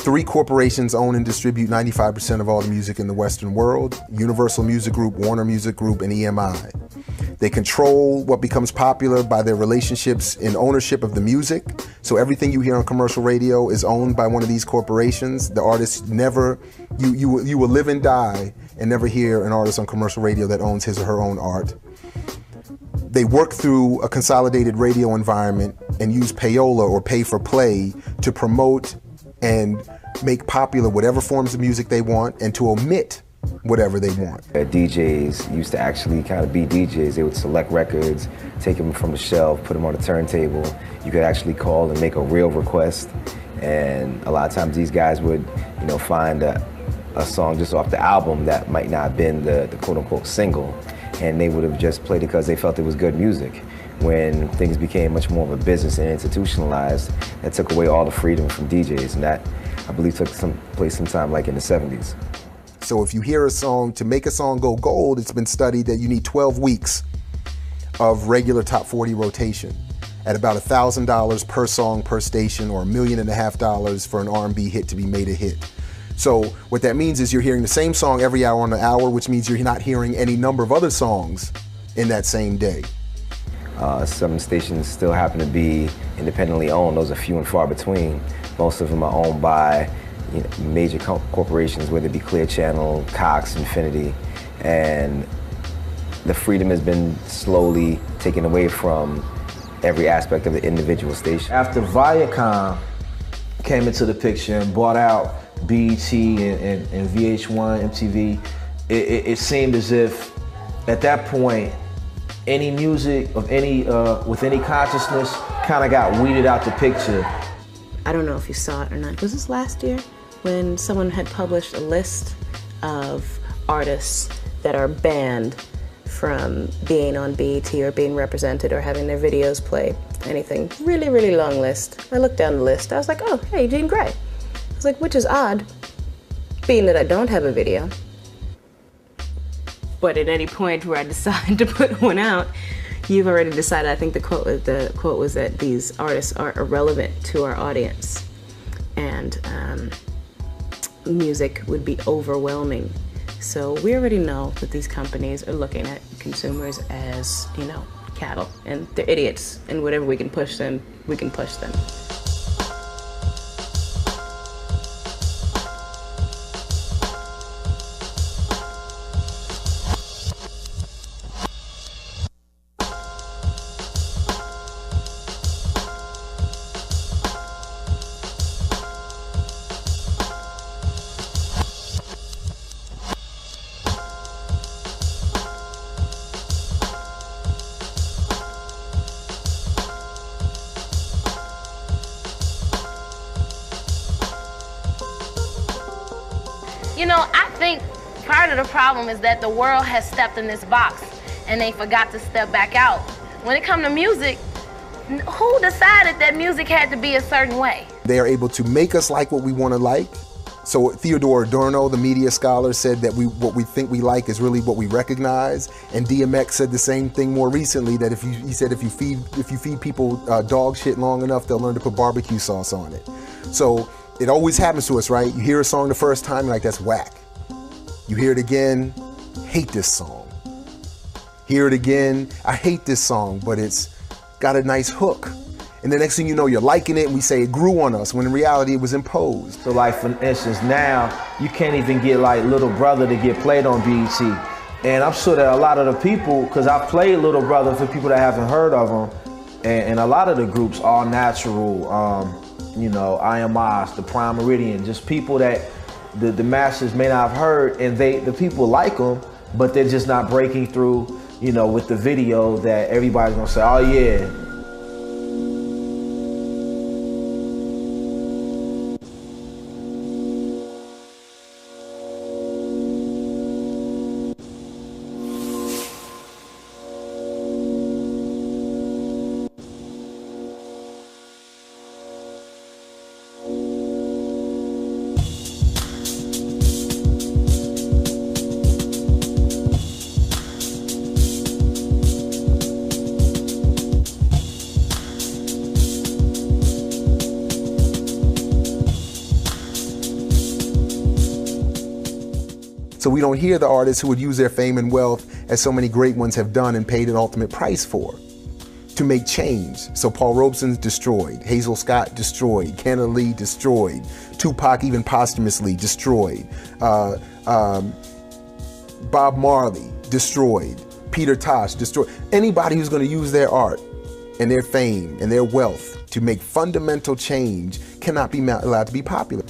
Three corporations own and distribute 95% of all the music in the Western world: Universal Music Group, Warner Music Group, and EMI. They control what becomes popular by their relationships in ownership of the music. So everything you hear on commercial radio is owned by one of these corporations. The artist never, you will live and die and never hear an artist on commercial radio that owns his or her own art. They work through a consolidated radio environment and use payola or pay for play to promote and make popular whatever forms of music they want and to omit whatever they want. DJs used to actually kind of be DJs. They would select records, take them from the shelf, put them on a turntable. You could actually call and make a real request. And a lot of times these guys would, find a song just off the album that might not have been the quote-unquote single, and they would have just played it because they felt it was good music. When things became much more of a business and institutionalized, that took away all the freedom from DJs, and that, I believe, took place sometime like in the 70s. So if you hear a song, to make a song go gold, it's been studied that you need 12 weeks of regular top 40 rotation at about $1,000 per song per station, or $1.5 million for an R&B hit to be made a hit. So what that means is you're hearing the same song every hour on the hour, which means you're not hearing any number of other songs in that same day. Some stations still happen to be independently owned. Those are few and far between. Most of them are owned by major corporations, whether it be Clear Channel, Cox, Infinity, and the freedom has been slowly taken away from every aspect of the individual station. After Viacom came into the picture and bought out BET and VH1, MTV, it seemed as if at that point any music of any with any consciousness kind of got weeded out the picture. I don't know if you saw it or not. Was this last year when someone had published a list of artists that are banned from being on BET or being represented or having their videos played? Anything. Really, really long list. I looked down the list. I was like, oh, hey, Jean Grae. I was like, which is odd, being that I don't have a video. But at any point where I decide to put one out, you've already decided. I think the quote was that these artists are irrelevant to our audience, and music would be overwhelming. So we already know that these companies are looking at consumers as, cattle, and they're idiots, and whatever we can push them, we can push them. I think part of the problem is that the world has stepped in this box and they forgot to step back out. When it comes to music, who decided that music had to be a certain way? They are able to make us like what we want to like. So Theodore Adorno, the media scholar, said that what we think we like is really what we recognize. And DMX said the same thing more recently, that if you feed people dog shit long enough, they'll learn to put barbecue sauce on it. So it always happens to us, right? You hear a song the first time, you're like, that's whack. You hear it again, hate this song. Hear it again, I hate this song, but it's got a nice hook. And the next thing you know, you're liking it, and we say it grew on us, when in reality it was imposed. So like, for instance, now you can't even get like Little Brother to get played on BET. And I'm sure that a lot of the people, because I've played Little Brother for people that haven't heard of him, and a lot of the groups, All Natural, I Am Oz, The Prime Meridian, just people that the masses may not have heard, and the people like them, but they're just not breaking through, with the video that everybody's gonna say, oh yeah. So we don't hear the artists who would use their fame and wealth, as so many great ones have done and paid an ultimate price for, to make change. So Paul Robeson's destroyed, Hazel Scott destroyed, Kenneth Lee destroyed, Tupac even posthumously destroyed, Bob Marley destroyed, Peter Tosh destroyed. Anybody who's going to use their art and their fame and their wealth to make fundamental change cannot be allowed to be popular.